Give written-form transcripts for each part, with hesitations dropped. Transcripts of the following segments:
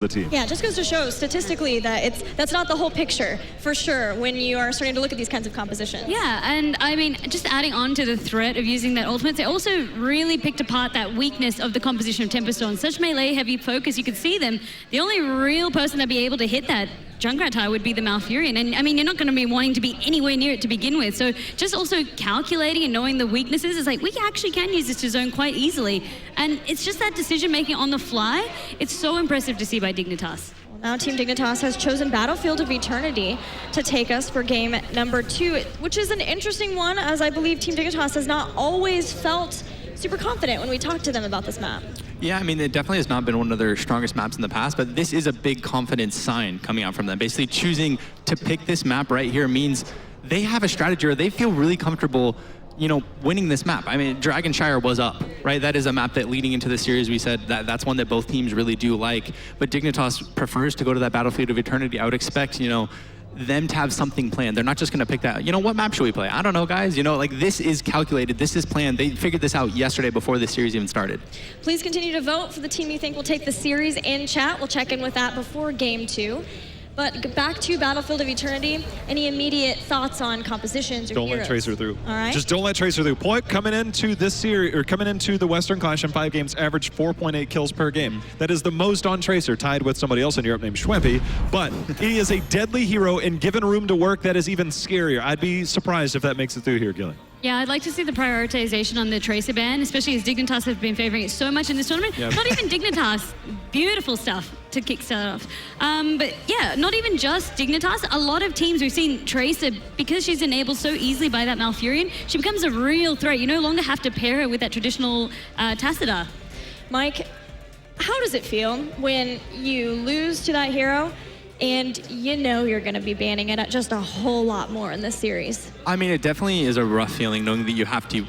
the team. Yeah, it just goes to show statistically that that's not the whole picture, for sure, when you are starting to look at these kinds of compositions. Yeah, and I mean, just adding on to the threat of using that ultimate, they also really picked apart that weakness of the composition of Tempo Storm. Such melee heavy focus, you could see them. The only real person that'd be able to hit that Junkrat tire would be the Malfurion. And I mean, you're not going to be wanting to be anywhere near it to begin with. So just also calculating and knowing the weaknesses is like, we actually can use this to zone quite easily. And it's just that decision making on the fly. It's so impressive to see by Dignitas. Now Team Dignitas has chosen Battlefield of Eternity to take us for game number 2, which is an interesting one, as I believe Team Dignitas has not always felt super confident when we talked to them about this map. Yeah, I mean, it definitely has not been one of their strongest maps in the past, but this is a big confidence sign coming out from them. Basically choosing to pick this map right here means they have a strategy or they feel really comfortable, you know, winning this map. I mean, Dragonshire was up, right? That is a map that leading into the series, we said that's one that both teams really do like, but Dignitas prefers to go to that Battlefield of Eternity. I would expect, you know, them to have something planned. They're not just gonna pick that, you know, what map should we play? I don't know, guys. You know, like this is calculated, this is planned. They figured this out yesterday before the series even started. Please continue to vote for the team you think will take the series in chat. We'll check in with that before game 2. But back to Battlefield of Eternity, any immediate thoughts on compositions or Don't heroes? let Tracer through. All right. Just don't let Tracer through. Point coming into this series, or coming into the Western Clash in 5 games, averaged 4.8 kills per game. That is the most on Tracer, tied with somebody else in Europe named Schwempy. But he is a deadly hero, and given room to work, that is even scarier. I'd be surprised if that makes it through here, Gillian. Yeah, I'd like to see the prioritization on the Tracer ban, especially as Dignitas have been favoring it so much in this tournament. Yep. Not even Dignitas, beautiful stuff to kickstart off. But yeah, not even just Dignitas, a lot of teams we've seen Tracer, because she's enabled so easily by that Malfurion, she becomes a real threat. You no longer have to pair her with that traditional Tassadar. Mike, how does it feel when you lose to that hero and you know you're going to be banning it just a whole lot more in this series? I mean, it definitely is a rough feeling knowing that you have to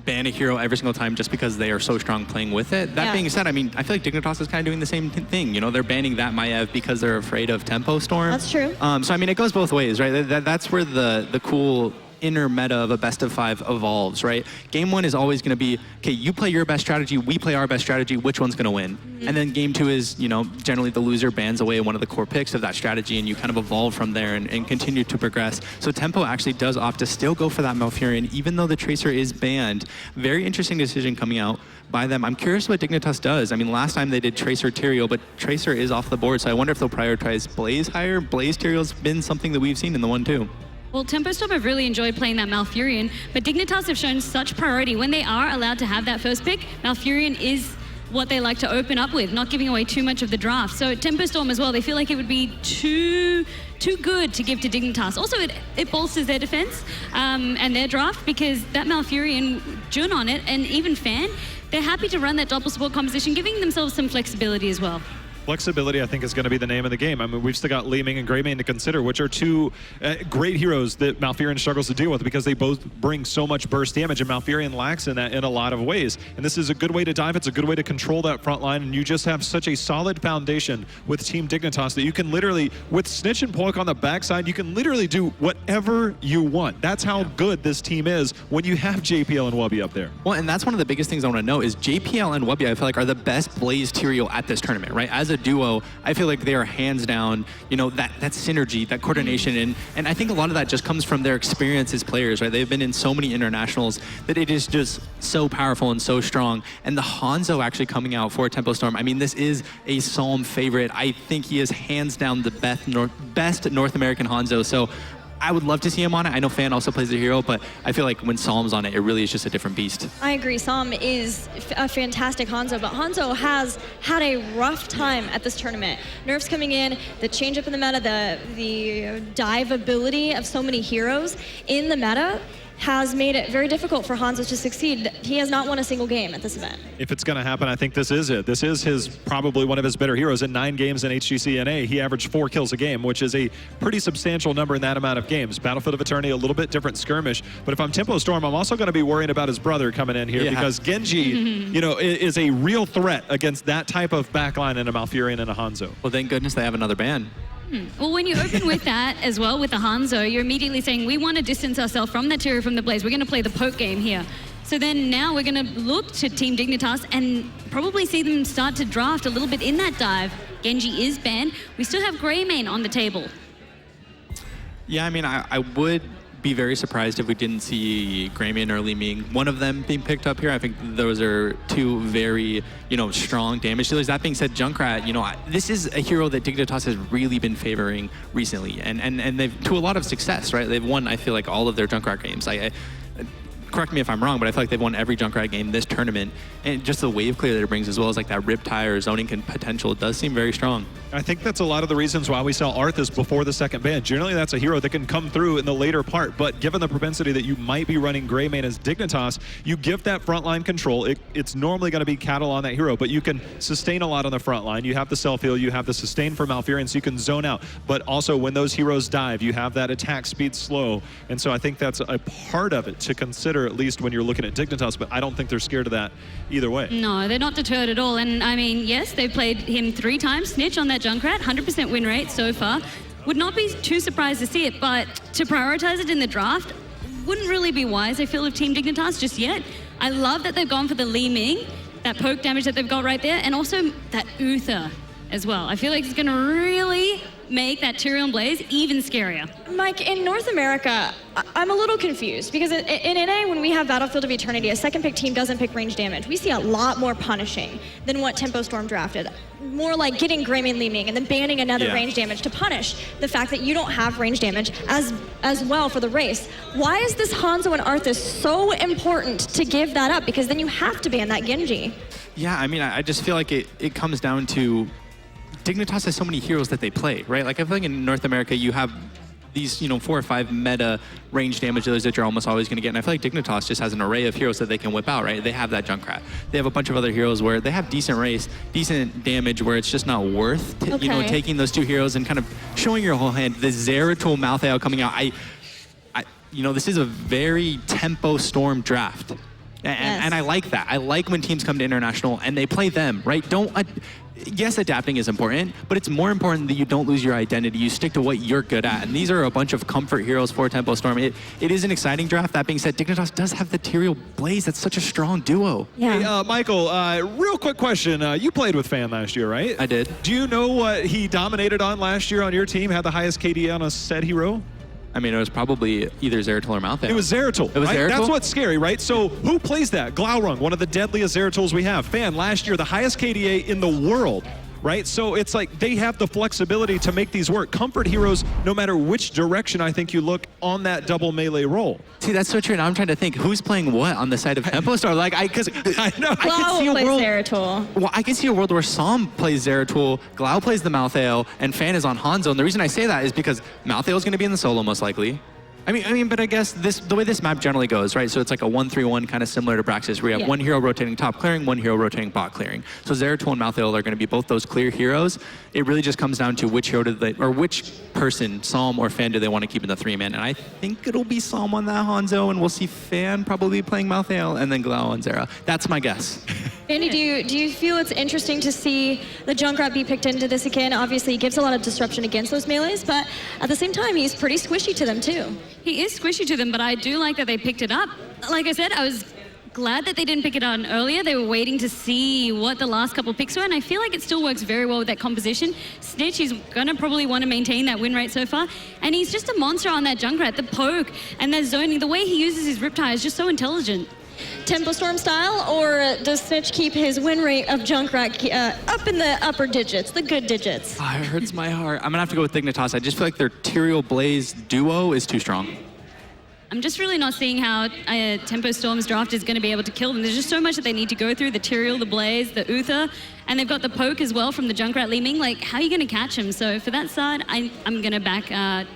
ban a hero every single time just because they are so strong playing with it. That being said, I mean, I feel like Dignitas is kind of doing the same thing. You know, they're banning that Maiev because they're afraid of Tempo Storm. That's true. So, I mean, it goes both ways, right? That's where the cool inner meta of a best of 5 evolves, right? Game 1 is always going to be, okay, you play your best strategy, we play our best strategy, which one's going to win? And then game 2 is, you know, generally the loser bans away one of the core picks of that strategy, and you kind of evolve from there and continue to progress. So Tempo actually does opt to still go for that Malfurion, even though the Tracer is banned. Very interesting decision coming out by them. I'm curious what Dignitas does. I mean, last time they did Tracer Tyrael, but Tracer is off the board, so I wonder if they'll prioritize Blaze higher. Blaze Tyrael's been something that we've seen in the 1-2. Well, Tempo Storm have really enjoyed playing that Malfurion, but Dignitas have shown such priority. When they are allowed to have that first pick, Malfurion is what they like to open up with, not giving away too much of the draft. So Tempo Storm as well, they feel like it would be too good to give to Dignitas. Also, it bolsters their defense and their draft, because that Malfurion, Jun on it, and even Fan, they're happy to run that double support composition, giving themselves some flexibility as well. Flexibility, I think, is going to be the name of the game. I mean, we've still got Li Ming and Greymane to consider, which are two great heroes that Malfurion struggles to deal with because they both bring so much burst damage, and Malfurion lacks in that in a lot of ways. And this is a good way to dive. It's a good way to control that front line, and you just have such a solid foundation with Team Dignitas that you can literally, with Snitch and Poik on the backside, you can literally do whatever you want. That's how good this team is when you have JPL and Wubby up there. Well, and that's one of the biggest things I want to know is JPL and Wubby, I feel like, are the best Blaze Tyrael at this tournament, right? As a duo, I feel like they are hands down, you know, that synergy, that coordination, and I think a lot of that just comes from their experience as players, right? They've been in so many internationals that it is just so powerful and so strong. And the Hanzo actually coming out for Tempo Storm, I mean, this is a Psalm favorite. I think he is hands down the best North American Hanzo. So I would love to see him on it. I know Fan also plays the hero, but I feel like when Psalm's on it, it really is just a different beast. I agree. Psalm is a fantastic Hanzo, but Hanzo has had a rough time at this tournament. Nerfs coming in, the change up in the meta, the dive ability of so many heroes in the meta has made it very difficult for Hanzo to succeed. He has not won a single game at this event. If it's going to happen, I think this is it. This is probably one of his better heroes. In 9 games in HGC NA, he averaged 4 kills a game, which is a pretty substantial number in that amount of games. Battlefield of Eternity, a little bit different skirmish. But if I'm Tempo Storm, I'm also going to be worrying about his brother coming in here because Genji, you know, is a real threat against that type of backline in a Malfurion and a Hanzo. Well, thank goodness they have another ban. Well, when you open with that as well, with the Hanzo, you're immediately saying, we want to distance ourselves from that Tyrael, from the Blaze. We're going to play the poke game here. So then now we're going to look to Team Dignitas and probably see them start to draft a little bit in that dive. Genji is banned, we still have Greymane on the table. Yeah, I mean, I would be very surprised if we didn't see Greymane or Li Ming, one of them being picked up here. I think those are two very, strong damage dealers. That being said, Junkrat, this is a hero that Dignitas has really been favoring recently, and they've, to a lot of success, right? They've won, I feel like, all of their Junkrat games. Correct me if I'm wrong, but I feel like they've won every Junkrat game this tournament, and just the wave clear that it brings, as well as like that Riptide or zoning potential, does seem very strong. I think that's a lot of the reasons why we saw Arthas before the second ban. Generally, that's a hero that can come through in the later part, but given the propensity that you might be running Greymane as Dignitas, you give that frontline control. It's normally going to be cattle on that hero, but you can sustain a lot on the front line. You have the self-heal, you have the sustain for Malfurion, so you can zone out. But also, when those heroes dive, you have that attack speed slow. And so I think that's a part of it to consider, at least when you're looking at Dignitas, but I don't think they're scared of that either way. No, they're not deterred at all. And I mean, yes, they've played him 3 times, Snitch on that Junkrat, 100% win rate so far. Would not be too surprised to see it, but to prioritize it in the draft wouldn't really be wise, I feel, of Team Dignitas just yet. I love that they've gone for the Li Ming, that poke damage that they've got right there, and also that Uther as well. I feel like it's gonna really make that Tyrion Blaze even scarier. Mike, in North America, I'm a little confused because in NA, when we have Battlefield of Eternity, a second pick team doesn't pick range damage. We see a lot more punishing than what Tempo Storm drafted. More like getting Greymane Li Ming and then banning another range damage to punish the fact that you don't have range damage as well for the race. Why is this Hanzo and Arthas so important to give that up? Because then you have to ban that Genji. Yeah, I mean, I just feel like it comes down to Dignitas has so many heroes that they play, right? Like, I feel like in North America, you have these, 4 or 5 meta range damage dealers that you're almost always going to get. And I feel like Dignitas just has an array of heroes that they can whip out, right? They have that Junkrat. They have a bunch of other heroes where they have decent race, decent damage, where it's just not worth, taking those 2 heroes and kind of showing your whole hand. The Zeratul Malthael coming out, this is a very Tempo Storm draft. And I like that. I like when teams come to international and they play them, right? Yes, adapting is important, but it's more important that you don't lose your identity. You stick to what you're good at. And these are a bunch of comfort heroes for Tempo Storm. It is an exciting draft. That being said, Dignitas does have the Tyrael Blaze. That's such a strong duo. Yeah. Hey, Michael, real quick question. You played with Fan last year, right? I did. Do you know what he dominated on last year on your team? Had the highest KD on a said hero? I mean, it was probably either Zeratul or Malthael. It was Zeratul. It was right? Zeratul? That's what's scary, right? So who plays that? Glaurung, one of the deadliest Zeratools we have. Fan, last year, the highest KDA in the world, right? So it's like they have the flexibility to make these work. Comfort heroes, no matter which direction I think you look on that double melee role. See, that's so true. Now I'm trying to think, who's playing what on the side of Tempo Storm? Like, because I know. Glau see a plays world. Zeratul. Well, I can see a world where Psalm plays Zeratul, Glau plays the Malthael, and Fan is on Hanzo. And the reason I say that is because Malthael is going to be in the solo most likely. I mean, but I guess the way this map generally goes, right? So it's like a 1-3-1, kind of similar to Braxis, where you have one hero rotating top clearing, one hero rotating bot clearing. So Zeratul and Malthael are going to be both those clear heroes. It really just comes down to which hero which person, Psalm or Fan, do they want to keep in the 3-man? And I think it'll be Psalm on that Hanzo, and we'll see Fan probably playing Malthael, and then Glau on Zera. That's my guess. Andy, do you feel it's interesting to see the Junkrat be picked into this again? Obviously, he gives a lot of disruption against those melees, but at the same time, he's pretty squishy to them too. He is squishy to them, but I do like that they picked it up. Like I said, I was glad that they didn't pick it on earlier. They were waiting to see what the last couple picks were, and I feel like it still works very well with that composition. Snitch, he's gonna probably want to maintain that win rate so far, and he's just a monster on that Junkrat. The poke and the zoning, the way he uses his Riptide is just so intelligent. Tempo Storm style, or does Snitch keep his win rate of Junkrat up in the upper digits, the good digits? Oh, it hurts my heart. I'm gonna have to go with Dignitas. I just feel like their Tyrael Blaze duo is too strong. I'm just really not seeing how Tempo Storm's draft is going to be able to kill them. There's just so much that they need to go through, the Tyrael, the Blaze, the Uther, and they've got the poke as well from the Junkrat Li Ming. Like, how are you going to catch him? So for that side, I'm going to back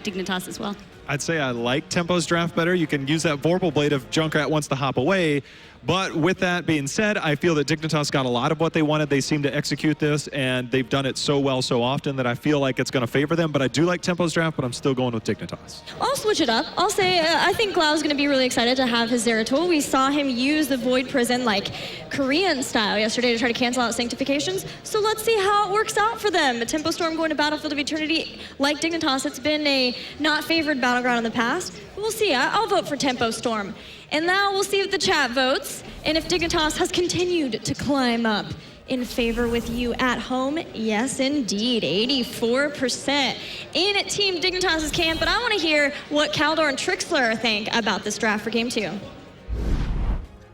Dignitas as well. I'd say I like Tempo's draft better. You can use that Vorpal Blade if Junkrat wants to hop away. But with that being said, I feel that Dignitas got a lot of what they wanted. They seem to execute this, and they've done it so well so often that I feel like it's going to favor them. But I do like Tempo's draft, but I'm still going with Dignitas. I'll switch it up. I'll say I think Glau's going to be really excited to have his Zeratul. We saw him use the Void Prison like Korean style yesterday to try to cancel out Sanctifications. So let's see how it works out for them. Tempo Storm going to Battlefield of Eternity. Like Dignitas, it's been a not favored battleground in the past. But we'll see. I'll vote for Tempo Storm. And now we'll see if the chat votes and if Dignitas has continued to climb up in favor with you at home? Yes, indeed, 84% in Team Dignitas' camp. But I want to hear what Caldor and Trixler think about this draft for Game 2.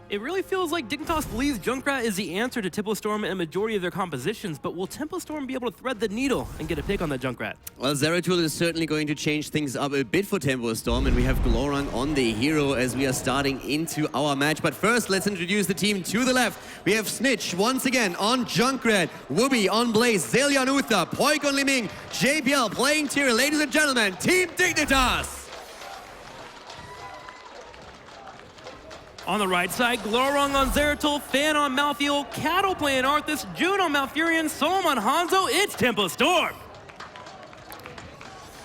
It really feels like Dignitas believes Junkrat is the answer to Tempo Storm in a majority of their compositions, but will Tempo Storm be able to thread the needle and get a pick on that Junkrat? Well, Zeratul is certainly going to change things up a bit for Tempo Storm, and we have Glorang on the hero as we are starting into our match. But first, let's introduce the team to the left. We have Snitch once again on Junkrat, Wooby on Blaze, Zelion Uther, Poik on Liming, JPL playing tier. Ladies and gentlemen, Team Dignitas! On the right side, Glorang on Zeratul, Fan on Malthael, Cattle playing Arthas, June on Malfurion, Solom on Hanzo. It's Tempo Storm!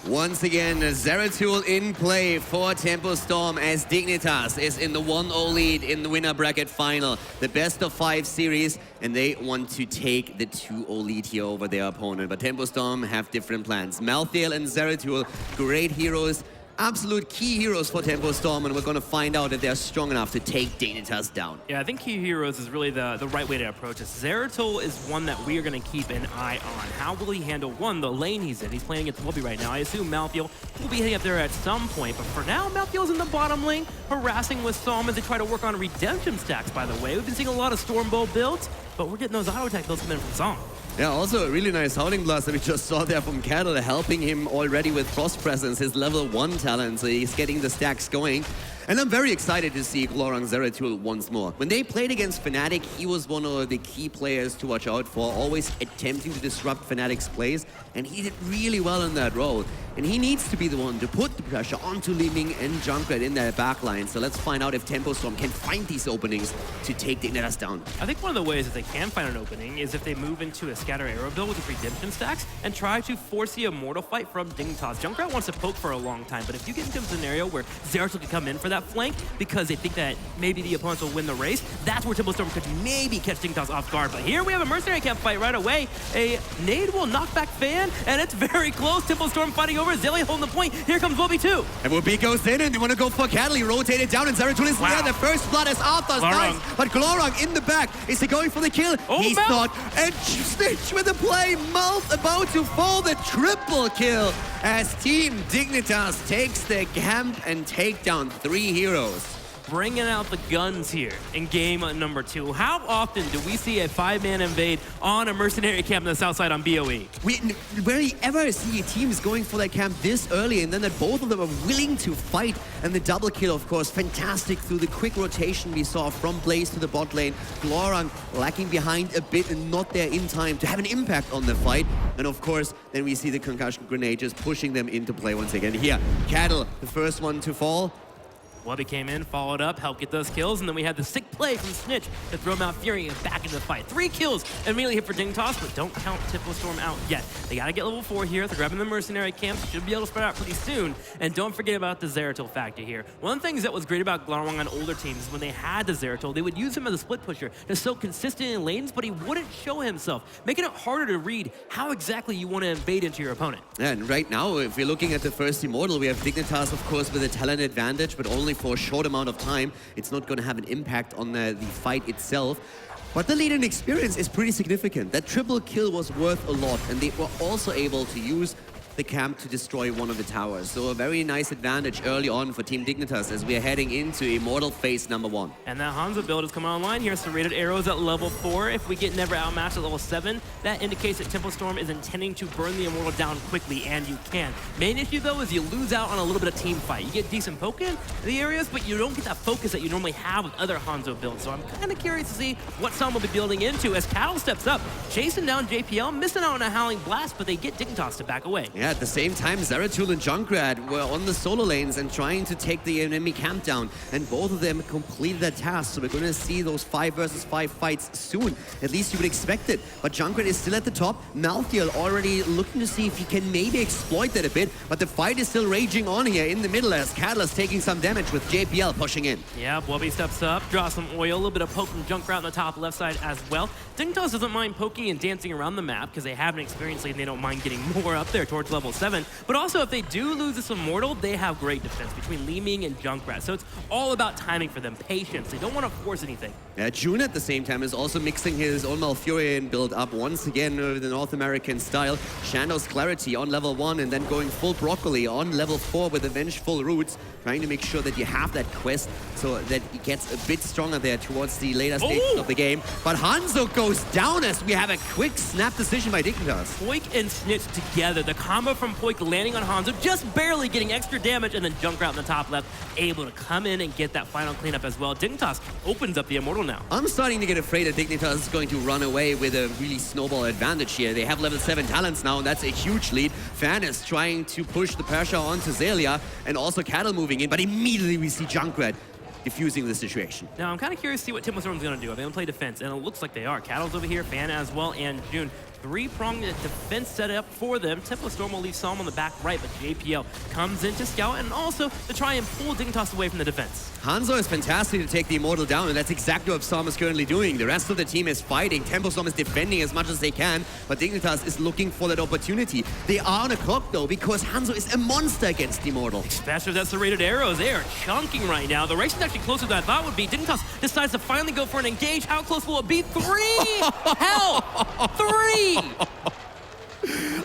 Once again, Zeratul in play for Tempo Storm as Dignitas is in the 1-0 lead in the winner bracket final. The best of 5 series, and they want to take the 2-0 lead here over their opponent. But Tempo Storm have different plans. Malthael and Zeratul, great heroes. Absolute key heroes for Tempo Storm, and we're going to find out if they're strong enough to take Dignitas down. Yeah, I think key heroes is really the right way to approach this. Zeratul is one that we are going to keep an eye on. How will he handle, one, the lane he's in? He's playing against Wubby right now. I assume Malthael will be hitting up there at some point, but for now, Malthael's in the bottom lane, harassing with Psalm as they try to work on redemption stacks, by the way. We've been seeing a lot of Stormbow builds, but we're getting those auto attack builds coming in from Psalm. Yeah, also a really nice Howling Blast that we just saw there from Cattle, helping him already with Frost Presence, his level 1 talent, so he's getting the stacks going. And I'm very excited to see Glorang Zeratul once more. When they played against Fnatic, he was one of the key players to watch out for, always attempting to disrupt Fnatic's plays, and he did really well in that role. And he needs to be the one to put the pressure onto Liming and Junkrat in their backline. So let's find out if Tempo Storm can find these openings to take Dignitas down. I think one of the ways that they can find an opening is if they move into a scatter arrow build with redemption stacks and try to force the immortal fight from Dignitas. Junkrat wants to poke for a long time, but if you get into a scenario where Zeratul can come in for that flank because they think that maybe the opponents will win the race, that's where Tempo Storm could maybe catch Dignitas off guard. But here we have a Mercenary camp fight right away. A nade will knock back Fan, and it's very close. Tempo Storm fighting over, Zilly holding the point. Here comes Wubby too. And Wubby goes in, and they want to go for Cattle. He rotated down, and Zeratul is there. The first blood is Arthas. Nice. But Glorang in the back. Is he going for the kill? Oh, he's not. And Snitch with the play. Mouth about to fall. The triple kill as Team Dignitas takes the camp and take down 3 heroes. Bringing out the guns here in game number 2. How often do we see a 5-man invade on a Mercenary camp on the south side on BOE? We rarely ever see teams going for that camp this early, and then that both of them are willing to fight. And the double kill, of course, fantastic through the quick rotation we saw from Blaze to the bot lane. Glorang lacking behind a bit and not there in time to have an impact on the fight. And of course, then we see the concussion grenade just pushing them into play once again. Here, Cattle, the first one to fall. Wubby came in, followed up, helped get those kills, and then we had the sick play from Snitch to throw Malfurion back into the fight. 3 kills immediately hit for Dignitas, but don't count Tempo Storm out yet. They gotta get level 4 here. They're grabbing the Mercenary camp. Should be able to spread out pretty soon. And don't forget about the Zeratul factor here. One of the things that was great about Glorang on older teams is when they had the Zeratul, they would use him as a split pusher to so consistent in lanes, but he wouldn't show himself, making it harder to read how exactly you want to invade into your opponent. And right now, if we're looking at the first Immortal, we have Dignitas, of course, with a talent advantage, but only for a short amount of time. It's not going to have an impact on the fight itself. But the lead in experience is pretty significant. That triple kill was worth a lot, and they were also able to use the camp to destroy one of the towers. So a very nice advantage early on for Team Dignitas as we are heading into Immortal phase number 1. And that Hanzo build is coming online here. Serrated arrows at level 4. If we get never outmatched at level 7, that indicates that Tempo Storm is intending to burn the Immortal down quickly, and you can. Main issue though is you lose out on a little bit of team fight. You get decent poke in the areas, but you don't get that focus that you normally have with other Hanzo builds. So I'm kind of curious to see what Sam will be building into as Cattle steps up, chasing down JPL, missing out on a Howling Blast, but they get Dignitas to back away. Yeah, at the same time, Zeratul and Junkrat were on the solo lanes and trying to take the enemy camp down, and both of them completed that task. So we're going to see those 5 versus 5 fights soon. At least you would expect it. But Junkrat is still at the top. Malthael already looking to see if he can maybe exploit that a bit, but the fight is still raging on here in the middle as Cattle is taking some damage with JPL pushing in. Yeah, Wubby steps up, draws some oil, a little bit of poke from Junkrat on the top left side as well. Dignitas doesn't mind poking and dancing around the map because they have an experience lead and they don't mind getting more up there towards level 7. But also, if they do lose this Immortal, they have great defense between Li Ming and Junkrat. So it's all about timing for them, patience. They don't want to force anything. June at the same time is also mixing his own Malfurion build up once again with the North American style. Shando's Clarity on level 1 and then going full Broccoli on level 4 with the Vengeful Roots, trying to make sure that you have that quest so that he gets a bit stronger there towards the later stages of the game. But Hanzo goes down as we have a quick snap decision by Dignitas. Poik and Snitch together. The combo from Poik landing on Hanzo, just barely getting extra damage, and then Junkrat in the top left, able to come in and get that final cleanup as well. Dignitas opens up the Immortal now. I'm starting to get afraid that Dignitas is going to run away with a really snowball advantage here. They have level 7 talents now, and that's a huge lead. Fan is trying to push the pressure onto Zelia, and also Cattle moving in, but immediately we see Junkrat diffusing the situation. Now, I'm kind of curious to see what Tempo Storm's going to do. Are they going to play defense? And it looks like they are. Cattle's over here, Fan as well, and June. Three-pronged defense set up for them. Tempo Storm will leave Psalm on the back right, but JPL comes in to scout and also to try and pull Dignitas away from the defense. Hanzo is fantastic to take the Immortal down, and that's exactly what Psalm is currently doing. The rest of the team is fighting. Tempo Storm is defending as much as they can, but Dignitas is looking for that opportunity. They are on a clock, though, because Hanzo is a monster against the Immortal. Especially with that serrated arrows. They are chunking right now. The race is actually closer than I thought would be. Dignitas decides to finally go for an engage. How close will it be? 3! Hell! 3!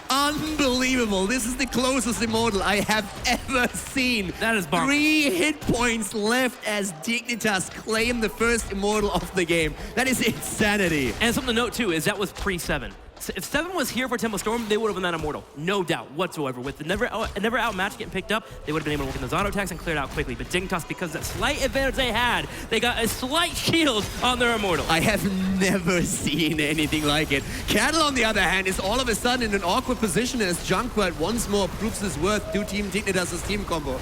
Unbelievable. This is the closest Immortal I have ever seen. That is bonkers. 3 hit points left as Dignitas claim the first Immortal of the game. That is insanity. And something to note, too, is that was pre-7. So if 7 was here for Tempo Storm, they would have been that Immortal. No doubt whatsoever. With the never out match getting picked up, they would have been able to work in those auto attacks and clear it out quickly. But Dignitas, because of that slight advantage they had, they got a slight shield on their Immortal. I have never seen anything like it. Cattle, on the other hand, is all of a sudden in an awkward position as Junkrat once more proves his worth to Team Dignitas' team combo.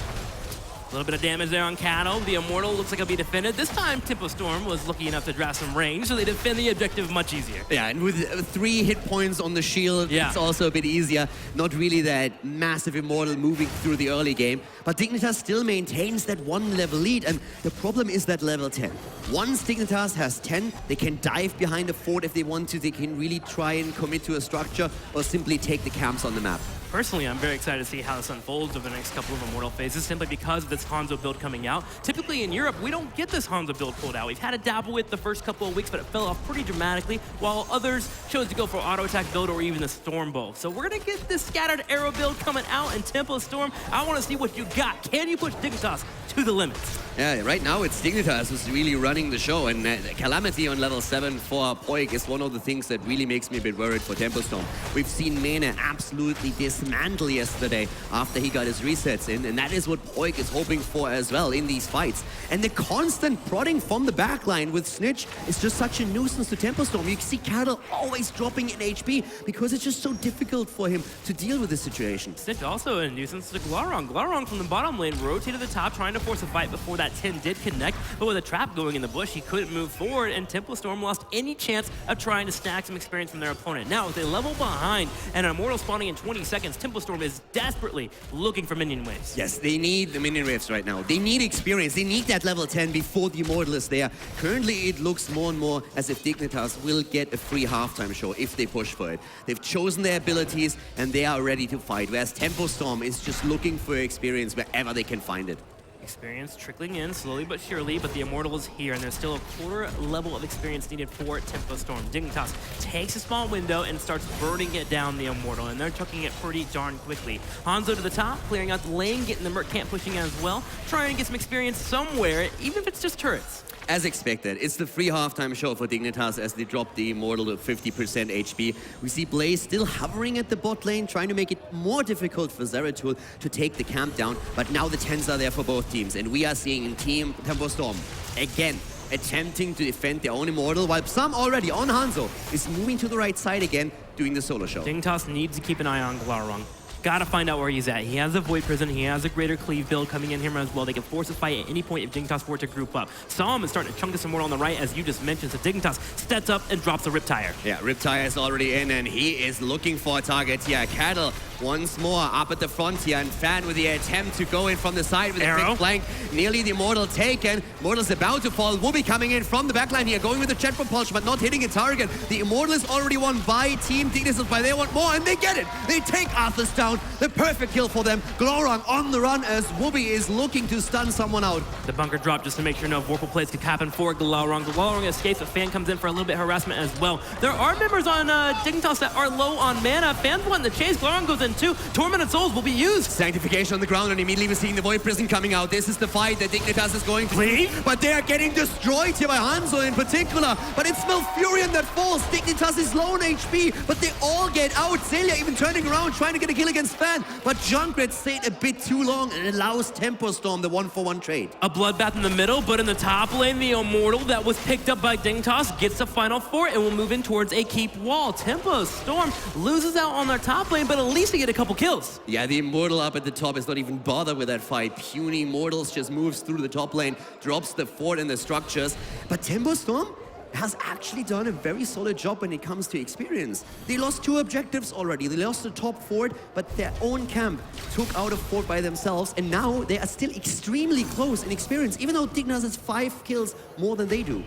A little bit of damage there on Cattle. The Immortal looks like it'll be defended. This time, Tempo Storm was lucky enough to draft some range, so they defend the objective much easier. Yeah, and with 3 hit points on the shield, it's also a bit easier. Not really that massive Immortal moving through the early game, but Dignitas still maintains that 1 level lead, and the problem is that level 10. Once Dignitas has 10, they can dive behind a fort if they want to. They can really try and commit to a structure or simply take the camps on the map. Personally, I'm very excited to see how this unfolds over the next couple of Immortal phases, simply because of this Hanzo build coming out. Typically in Europe, we don't get this Hanzo build pulled out. We've had a dabble with the first couple of weeks, but it fell off pretty dramatically, while others chose to go for auto attack build or even the Storm Bow. So we're gonna get this scattered arrow build coming out in Tempo Storm. I wanna see what you got. Can you push Dignitas to the limits? Yeah, right now it's Dignitas who's really running the show, and Calamity on level 7 for Poik is one of the things that really makes me a bit worried for Tempo Storm. We've seen Mena absolutely dismantle yesterday after he got his resets in, and that is what Poik is hoping for as well in these fights. And the constant prodding from the backline with Snitch is just such a nuisance to Tempo Storm. You see Cattle always dropping in HP because it's just so difficult for him to deal with this situation. Snitch also a nuisance to Glaurung. Glaurung from the bottom lane rotated to the top, trying to force a fight before that 10 did connect, but with a trap going in the bush, he couldn't move forward, and Tempo Storm lost any chance of trying to stack some experience from their opponent. Now, with a level behind and an Immortal spawning in 20 seconds, Tempo Storm is desperately looking for minion waves. Yes, they need the minion waves right now. They need experience. They need that level 10 before the Immortal is there. Currently, it looks more and more as if Dignitas will get a free halftime show if they push for it. They've chosen their abilities, and they are ready to fight, whereas Tempo Storm is just looking for experience wherever they can find it. Experience trickling in slowly but surely, but the Immortal is here, and there's still a quarter level of experience needed for Tempo Storm. Dignitas takes a small window and starts burning it down the Immortal, and they're chucking it pretty darn quickly. Hanzo to the top, clearing out the lane, getting the Merc camp pushing as well, trying to get some experience somewhere, even if it's just turrets. As expected, it's the free halftime show for Dignitas as they drop the Immortal to 50% HP. We see Blaze still hovering at the bot lane, trying to make it more difficult for Zeratul to take the camp down. But now the 10s are there for both teams, and we are seeing Team Tempo Storm again attempting to defend their own Immortal, while some already on Hanzo is moving to the right side again, doing the solo show. Dignitas needs to keep an eye on Glaurung. Gotta find out where he's at. He has a Void Prison, he has a Greater Cleave build coming in here as well. They can force a fight at any point if Dignitas were to group up. Psalm is starting to chunk this Immortal on the right, as you just mentioned, so Dignitas steps up and drops a Riptire. Yeah, Riptire is already in, and he is looking for a target. Yeah, Cattle once more up at the front here, and Fan with the attempt to go in from the side with a Arrow. quick flank. Nearly the Immortal taken. Immortal's about to fall. Wooby coming in from the backline here, going with the jet propulsion, but not hitting a target. The Immortal is already won by Team Dignitas, but they want more, and they get it. They take Arthas down. The perfect kill for them. Glorong on the run as Wooby is looking to stun someone out. The bunker drop just to make sure no Vorpal plays could happen for Glorong. Glorong escapes, but Fan comes in for a little bit of harassment as well. There are members on Dignitas that are low on mana. Fan's wanting the chase. Glorong goes in too. Tormented Souls will be used. Sanctification on the ground, and immediately we're seeing the Void Prison coming out. This is the fight that Dignitas is going to Leave? but they are getting destroyed here by Hanzo in particular. But it's Malfurion that falls. Dignitas is low on HP, but they all get out. Celia even turning around, trying to get a kill against Fan, but Junkrat stayed a bit too long and allows Tempo Storm the 1-for-1 trade. A bloodbath in the middle, but in the top lane, the Immortal that was picked up by Dignitas gets the final 4 and will move in towards a keep wall. Tempo Storm loses out on their top lane, but at least they get a couple kills. Yeah, the Immortal up at the top is not even bothered with that fight. Puny Immortals just moves through the top lane, drops the fort and the structures. But Tempo Storm has actually done a very solid job when it comes to experience. They lost 2 objectives already. They lost the top fort, but their own camp took out a fort by themselves, and now they are still extremely close in experience, even though Dignitas has 5 kills more than they do.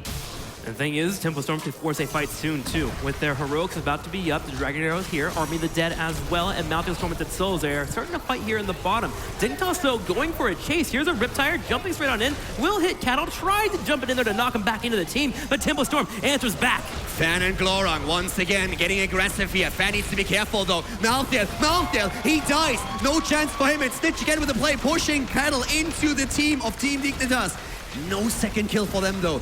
And the thing is, Tempo Storm could force a fight soon, too. With their heroics about to be up, the Dragon Arrows here, Army of the Dead as well, and Malthus Tormented Souls there, starting to fight here in the bottom. Dignitas, though, going for a chase. Here's a Riptire, jumping straight on in, will hit Cattle, tried to jump it in there to knock him back into the team, but Tempo Storm answers back. Fan and Glorong once again getting aggressive here. Fan needs to be careful though. Malthael, he dies. No chance for him. And Snitch again with the play, pushing Cattle into the team of Team Dignitas. No second kill for them though.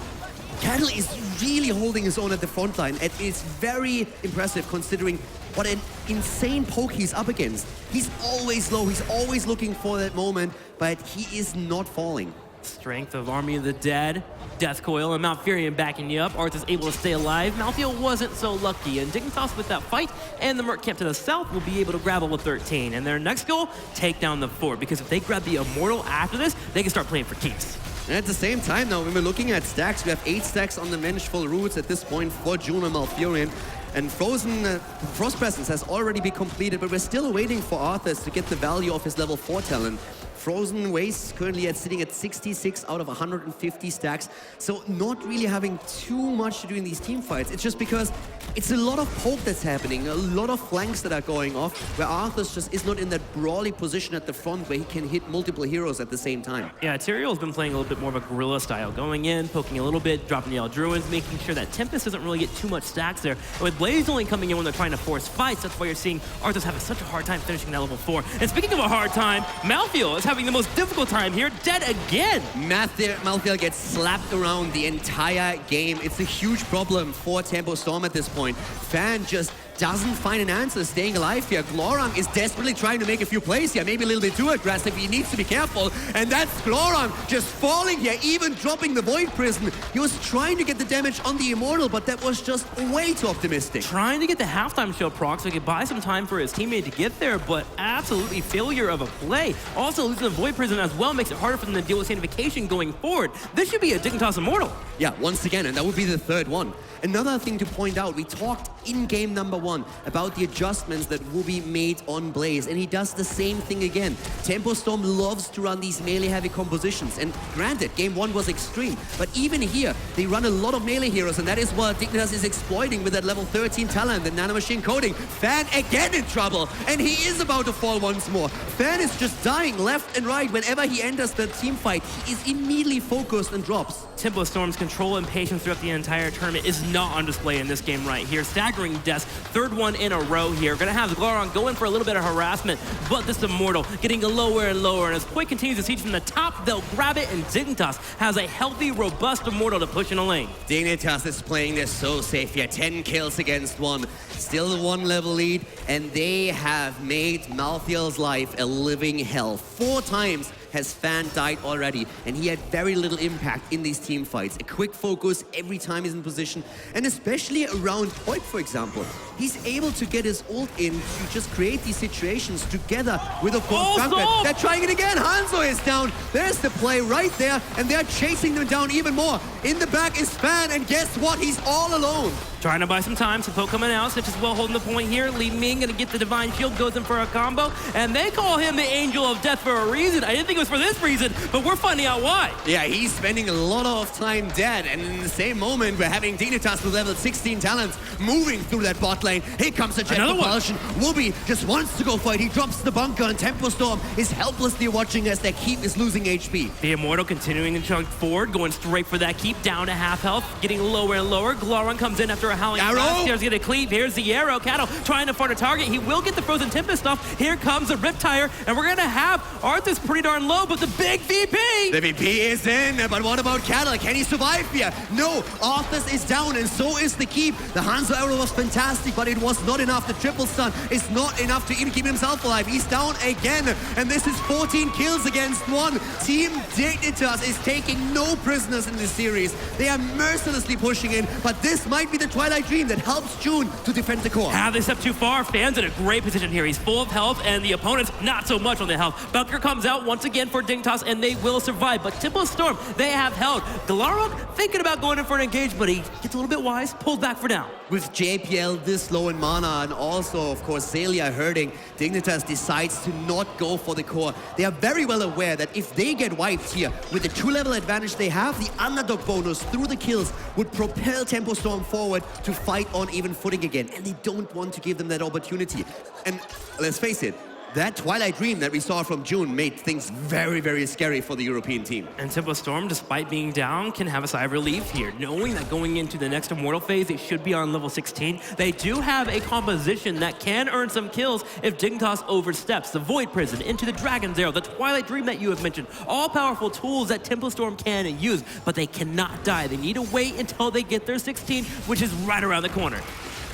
Cattle is really holding his own at the front line, and it's very impressive considering what an insane poke he's up against. He's always low, he's always looking for that moment, but he is not falling. Strength of Army of the Dead, Death Coil, and Malfurion backing you up. Arth is able to stay alive. Malthael wasn't so lucky, and Dignitas with that fight, and the Merc camp to the south will be able to grab level 13. And their next goal, take down the fort, because if they grab the Immortal after this, they can start playing for keeps. And at the same time now, when we're looking at stacks, we have 8 stacks on the Vengeful Roots at this point for June and Malfurion. And Frost Presence has already been completed, but we're still waiting for Arthas to get the value of his level 4 talent. Frozen Waste currently sitting at 66 out of 150 stacks, so not really having too much to do in these team fights. It's just because it's a lot of poke that's happening, a lot of flanks that are going off, where Arthas just is not in that brawly position at the front where he can hit multiple heroes at the same time. Yeah, Tyrael's been playing a little bit more of a guerrilla style, going in, poking a little bit, dropping the Eldruins, making sure that Tempest doesn't really get too much stacks there. And with Blaze only coming in when they're trying to force fights, that's why you're seeing Arthas having such a hard time finishing that level 4. And speaking of a hard time, Malthael is having the most difficult time here, dead again. Malthael gets slapped around the entire game. It's a huge problem for Tempo Storm at this point. Fan just doesn't find an answer staying alive here. Glorong is desperately trying to make a few plays here, maybe a little bit too aggressive. He needs to be careful, and that's Glorong just falling here, even dropping the Void Prison. He was trying to get the damage on the Immortal, but that was just way too optimistic. Trying to get the halftime shield proc so he could buy some time for his teammate to get there, but absolutely failure of a play. Also losing the Void Prison as well makes it harder for them to deal with Sanctification going forward. This should be a Dignitas Immortal. Yeah, once again, and that would be the 3rd one. Another thing to point out, we talked in game number 1 about the adjustments that Wooby made on Blaze, and he does the same thing again. Tempo Storm loves to run these melee-heavy compositions, and granted, game 1 was extreme, but even here, they run a lot of melee heroes, and that is what Dignitas is exploiting with that level 13 talent, the nanomachine coding. Fan again in trouble, and he is about to fall once more. Fan is just dying left and right. Whenever he enters the team fight, he is immediately focused and drops. Tempo Storm's control and patience throughout the entire tournament is not on display in this game right here. Staggering deaths, 3rd one in a row here. Gonna have Glorong going for a little bit of harassment, but this Immortal getting lower and lower, and as Point continues to siege from the top, they'll grab it, and Dignitas has a healthy, robust Immortal to push in a lane. Dignitas is playing this so safe here, 10 kills against 1. Still a 1-level lead, and they have made Malthael's life a living hell. 4 times has Fan died already, and he had very little impact in these team fights. A quick focus every time he's in position, and especially around Point, for example. He's able to get his ult in to just create these situations together with, of course, Junkrat. They're trying it again. Hanzo is down. There's the play right there, and they're chasing them down even more. In the back is Fan, and guess what? He's all alone. Trying to buy some time, some poke coming out. Snitch is well holding the point here. Li Ming gonna get the Divine Shield, goes in for a combo, and they call him the Angel of Death for a reason. I didn't think it was for this reason, but we're finding out why. Yeah, he's spending a lot of time dead, and in the same moment, we're having Dignitas with level 16 talents moving through that bot lane. Here comes the jet propulsion. Wooby just wants to go for it. He drops the bunker, and Tempo Storm is helplessly watching as their keep is losing HP. The Immortal continuing to chunk forward, going straight for that keep, down to half health, getting lower and lower. Glorung comes in after a howling blast. Here's gonna cleave. Here's the arrow. Cattle trying to find a target. He will get the Frozen Tempest off. Here comes the Riptire, and we're gonna have Arthur's pretty darn low, but the big VP! The VP is in, but what about Cattle? Can he survive here? No, Arthur's is down, and so is the keep. The Hanzo arrow was fantastic, but it was not enough. The triple stun is not enough to even keep himself alive. He's down again, and this is 14 kills against 1. Team Dignitas is taking no prisoners in this series. They are mercilessly pushing in, but this might be the Twilight Dream that helps June to defend the core. Have they stepped too far? Fan's in a great position here. He's full of health, and the opponent's not so much on the health. Bunker comes out once again for Dignitas, and they will survive. But Tempo Storm, they have held. Glorung thinking about going in for an engage, but he gets a little bit wise, pulled back for now. With JPL this low in mana, and also, of course, Zelia hurting, Dignitas decides to not go for the core. They are very well aware that if they get wiped here, with the 2-level advantage they have, the underdog bonus through the kills would propel Tempo Storm forward to fight on even footing again, and they don't want to give them that opportunity. And let's face it, that Twilight Dream that we saw from June made things very, very scary for the European team. And Tempo Storm, despite being down, can have a sigh of relief here, knowing that going into the next Immortal phase, they should be on level 16. They do have a composition that can earn some kills if Dignitas oversteps. The Void Prison, into the Dragon's Arrow, the Twilight Dream that you have mentioned, all powerful tools that Tempo Storm can use, but they cannot die. They need to wait until they get their 16, which is right around the corner.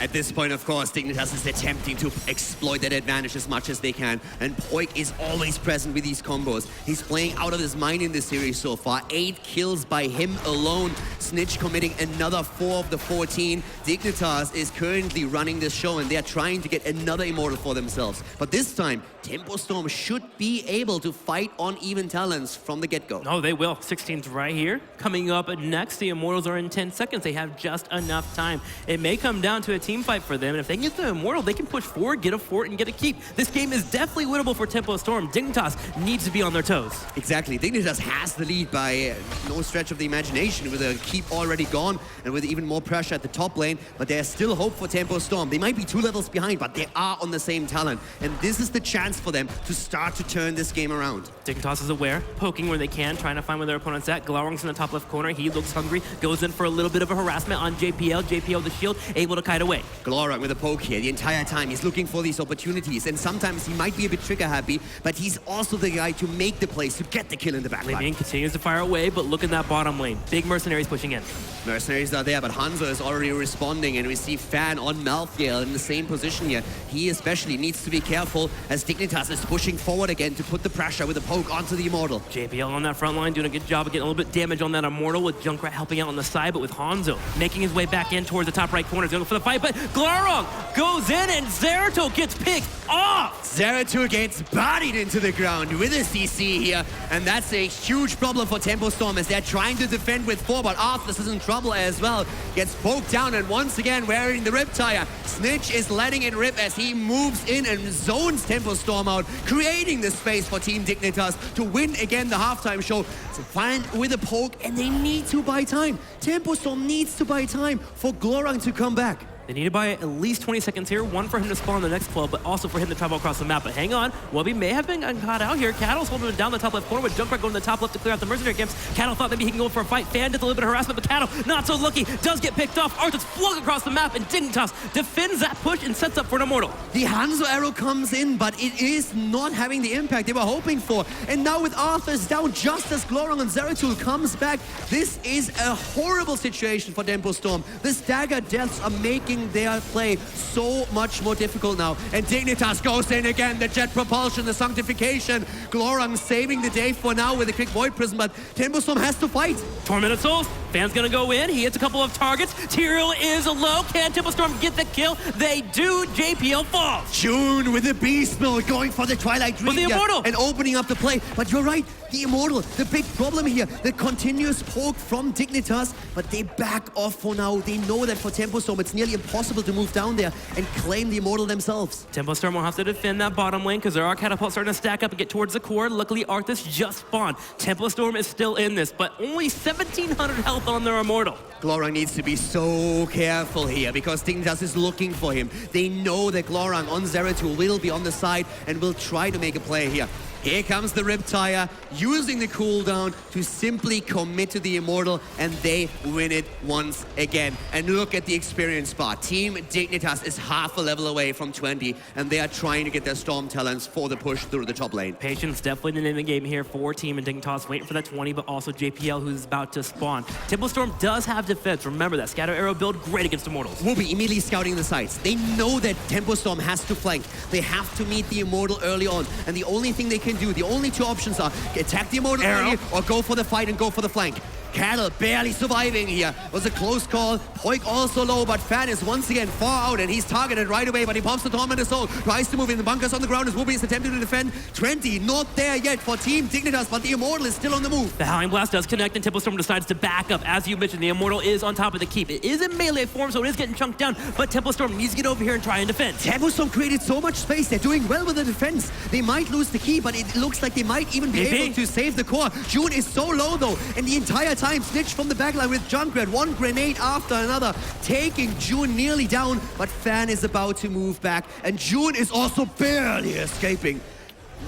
At this point, of course, Dignitas is attempting to exploit that advantage as much as they can, and Poik is always present with these combos. He's playing out of his mind in this series so far. 8 kills by him alone. Snitch committing another 4 of the 14. Dignitas is currently running this show, and they're trying to get another Immortal for themselves. But this time, Tempo Storm should be able to fight on even talents from the get-go. Oh, they will. 16's right here. Coming up next, the Immortals are in 10 seconds. They have just enough time. It may come down to a team fight for them, and if they can get the Immortal, they can push forward, get a fort, and get a keep. This game is definitely winnable for Tempo Storm. Dignitas needs to be on their toes. Exactly. Dignitas has the lead by no stretch of the imagination, with a keep already gone and with even more pressure at the top lane, but there's still hope for Tempo Storm. They might be 2 levels behind, but they are on the same talent, and this is the chance for them to start to turn this game around. Dignitas is aware, poking where they can, trying to find where their opponent's at. Glorung's in the top left corner. He looks hungry, goes in for a little bit of a harassment on JPL. JPL with the shield, able to kite away. Glorung with a poke here. The entire time he's looking for these opportunities, and sometimes he might be a bit trigger happy, but he's also the guy to make the plays, to get the kill in the backline. Li Ming continues to fire away, but look at that bottom lane. Big Mercenaries pushing in. Mercenaries are there, but Hanzo is already responding, and we see Fan on Malthael in the same position here. He especially needs to be careful as Dignitas is pushing forward again to put the pressure with a poke onto the Immortal. JPL on that front line doing a good job of getting a little bit damage on that Immortal, with Junkrat helping out on the side, but with Hanzo making his way back in towards the top right corner. He's going for the fight, but Glorung goes in and Zeratul gets picked off! Zeratul gets bodied into the ground with a CC here, and that's a huge problem for Tempo Storm as they're trying to defend with 4, but Arthas is in trouble as well. Gets poked down, and once again wearing the Riptire. Snitch is letting it rip as he moves in and zones Tempo Storm out, creating the space for Team Dignitas to win again the halftime show. So Fan with a poke, and they need to buy time. Tempo Storm needs to buy time for Glorung to come back. They need to buy at least 20 seconds here, one for him to spawn the next 12, but also for him to travel across the map. But hang on, Wubby may have been caught out here. Cattle's holding him down the top left corner with Junkrat going to the top left to clear out the Mercenary camps. Cattle thought maybe he can go for a fight. Fan did a little bit of harassment, but Cattle, not so lucky, does get picked off. Arthur's flung across the map, and Dignitas defends that push and sets up for an Immortal. The Hanzo arrow comes in, but it is not having the impact they were hoping for. And now with Arthur's down, just as Glorung and Zeratul comes back, this is a horrible situation for Tempo Storm. The stagger deaths are making their play so much more difficult now. And Dignitas goes in again, the jet propulsion, the sanctification. Glorung saving the day for now with a quick Void Prism, but Tempo Storm has to fight. Tormented Souls, Fan's gonna go in. He hits a couple of targets. Tyrael is low. Can Tempo Storm get the kill? They do. JPL falls. June with the beast mode, going for the Twilight Dream the here Immortal. and opening up the play. But you're right, the Immortal, the big problem here, the continuous poke from Dignitas, but they back off for now. They know that for Tempo Storm, it's nearly impossible to move down there and claim the Immortal themselves. Tempo Storm will have to defend that bottom lane because there are catapults starting to stack up and get towards the core. Luckily, Arthas just spawned. Tempo Storm is still in this, but only 1,700 health on their Immortal. Glorang needs to be so careful here because Dignitas is looking for him. They know that Glorang on Zeratul will be on the side and will try to make a play here. Here comes the Riptire, using the cooldown to simply commit to the Immortal, and they win it once again. And look at the experience bar. Team Dignitas is half a level away from 20, and they are trying to get their Storm talents for the push through the top lane. Patience definitely the name of the game here for Team and Dignitas, waiting for that 20, but also JPL who's about to spawn. Tempo Storm does have defense. Remember that Scatter Arrow build, great against Immortals. Wooby immediately scouting the sites. They know that Tempo Storm has to flank. They have to meet the Immortal early on, and the only thing they can do, the only two options are attack the Immortal early or go for the fight and go for the flank. Cattle barely surviving here. Was a close call. Poik also low, but Fan is once again far out, and he's targeted right away, but he pops the Tormentor Soul. Tries to move in. The bunkers on the ground as Wooby is attempting to defend. 20 not there yet for Team Dignitas, but the Immortal is still on the move. The Howling Blast does connect, and Tempo Storm decides to back up. As you mentioned, the Immortal is on top of the keep. It is in melee form, so it is getting chunked down, but Tempo Storm needs to get over here and try and defend. Tempo Storm created so much space. They're doing well with the defense. They might lose the key, but it looks like they might even be able to save the core. June is so low, though, and the entire time, Snitch from the backline with Junkrat, one grenade after another, taking June nearly down, but Fan is about to move back, and June is also barely escaping.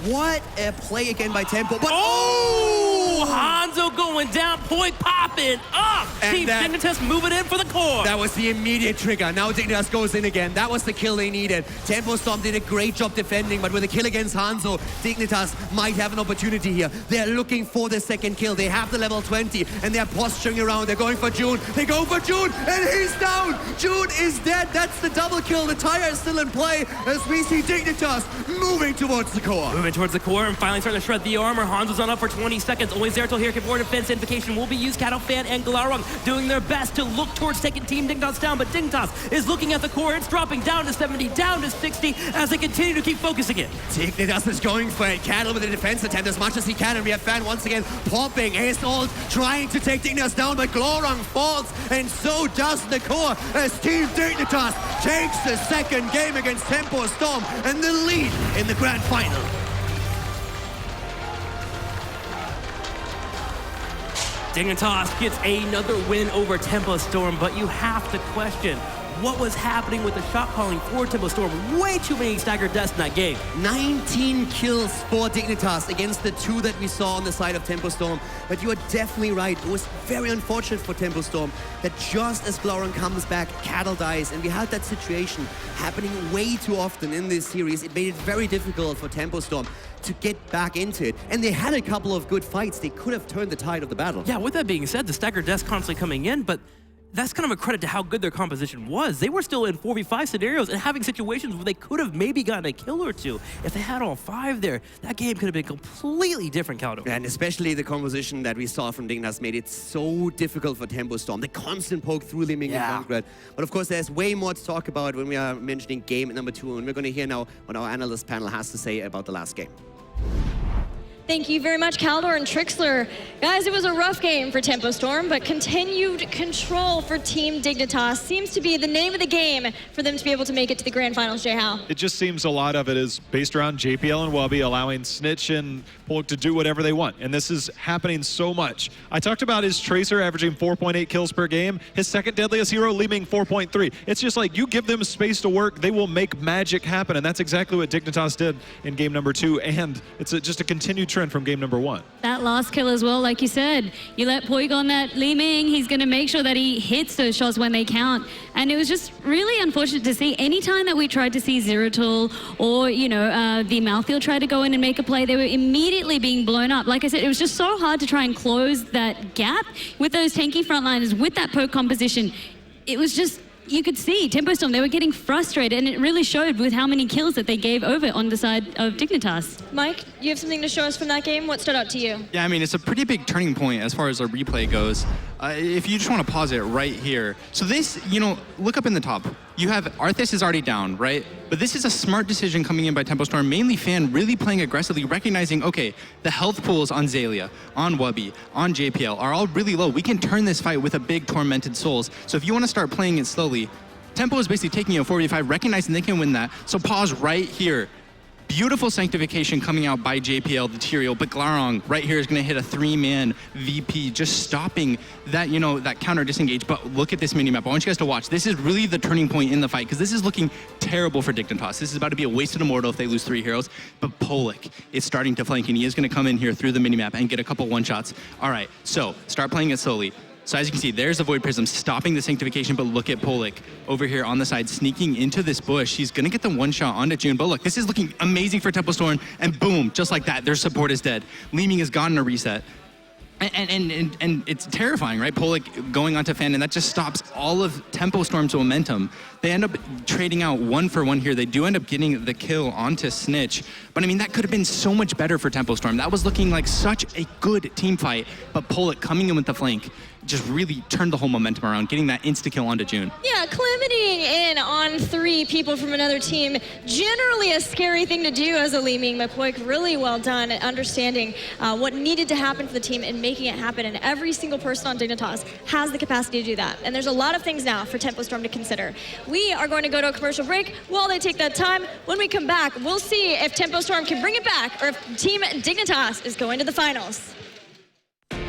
What a play again by Tempo, but Hanzo going down, Poik popping up. Team Dignitas moving in for the core. That was the immediate trigger. Now Dignitas goes in again. That was the kill they needed. Tempo Storm did a great job defending, but with a kill against Hanzo, Dignitas might have an opportunity here. They're looking for the second kill. They have the level 20, and they're posturing around. They're going for June. They go for June, and he's down. June is dead. That's the double kill. The tire is still in play as we see Dignitas moving towards the core. Moving towards the core and finally starting to shred the armor. Hanzo's on up for 20 seconds. Only Zeratul here can board defense. Invocation will be used. Cattle Fan and Glorang doing their best to look towards taking Team Dignitas down, but Dignitas is looking at the core. It's dropping down to 70, down to 60 as they continue to keep focusing it. Dignitas is going for it. Cattle with a defense attempt as much as he can, and we have Fan once again popping his ult, trying to take Dignitas down, but Glorang falls, and so does the core as Team Dignitas takes the second game against Tempo Storm and the lead in the grand final. Dignitas gets another win over Tempo Storm, but you have to question what was happening with the shot calling for Tempo Storm. Way too many staggered deaths in that game. 19 kills for Dignitas against the 2 that we saw on the side of Tempo Storm. But you are definitely right. It was very unfortunate for Tempo Storm that just as Glorang comes back, Cattle dies. And we had that situation happening way too often in this series. It made it very difficult for Tempo Storm to get back into it. And they had a couple of good fights. They could have turned the tide of the battle. Yeah, with that being said, the staggered deaths constantly coming in, but that's kind of a credit to how good their composition was. They were still in 4v5 scenarios and having situations where they could have maybe gotten a kill or two. If they had all 5 there, that game could have been completely different, Caldo. And especially the composition that we saw from Dignitas made it so difficult for Tempo Storm. The constant poke through Liming and Junkrat. But of course, there's way more to talk about when we are mentioning game number 2. And we're going to hear now what our analyst panel has to say about the last game. Thank you very much, Caldor and Trixler. Guys, it was a rough game for Tempo Storm, but continued control for Team Dignitas seems to be the name of the game for them to be able to make it to the grand finals, Jay Howe. It just seems a lot of it is based around JPL and Wubby allowing Snitch and Polk to do whatever they want, and this is happening so much. I talked about his Tracer averaging 4.8 kills per game, his second deadliest hero Liming 4.3. It's just like you give them space to work, they will make magic happen, and that's exactly what Dignitas did in game number 2, and it's just a continued trend from game number 1. That last kill as well, like you said, you let Poik on that Liming, he's going to make sure that he hits those shots when they count. And it was just really unfortunate to see anytime that we tried to see Zeratul or, you know, the Malthael try to go in and make a play, they were immediately being blown up. Like I said, it was just so hard to try and close that gap with those tanky frontliners, with that poke composition. It was just, you could see Tempo Storm, they were getting frustrated, and it really showed with how many kills that they gave over on the side of Dignitas. Mike, you have something to show us from that game? What stood out to you? Yeah, I mean, it's a pretty big turning point as far as our replay goes. if you just want to pause it right here. So this, look up in the top. You have Arthas is already down, right? But this is a smart decision coming in by Tempo Storm, mainly Fan really playing aggressively, recognizing, okay, the health pools on Xaylia, on Wubby, on JPL are all really low. We can turn this fight with a big Tormented Souls. So if you want to start playing it slowly, Tempo is basically taking a 4v5, recognizing they can win that. So pause right here. Beautiful Sanctification coming out by JPL, the Tyrael, but Glarong right here is going to hit a 3-man VP, just stopping that, that counter disengage. But look at this minimap. I want you guys to watch. This is really the turning point in the fight, because this is looking terrible for Dignitas. This is about to be a wasted immortal if they lose 3 heroes. But Polak is starting to flank, and he is going to come in here through the minimap and get a couple one-shots. All right, so start playing it slowly. So as you can see, there's the Void Prism stopping the Sanctification, but look at Polak over here on the side, sneaking into this bush. He's gonna get the one shot onto June, but look, this is looking amazing for Tempo Storm, and boom, just like that, their support is dead. Leeming has gotten a reset. And it's terrifying, right? Polak going onto Fan, and that just stops all of Tempo Storm's momentum. They end up trading out 1 for 1 here. They do end up getting the kill onto Snitch. But I mean, that could have been so much better for Tempo Storm. That was looking like such a good team fight, but Polak coming in with the flank just really turned the whole momentum around, getting that insta-kill onto June. Yeah, calamitying in on 3 people from another team, generally a scary thing to do as a Leeming, but Polak really well done at understanding what needed to happen for the team and making it happen, and every single person on Dignitas has the capacity to do that. And there's a lot of things now for Tempo Storm to consider. We are going to go to a commercial break. While they take that time, when we come back, we'll see if Tempo Storm can bring it back or if Team Dignitas is going to the finals.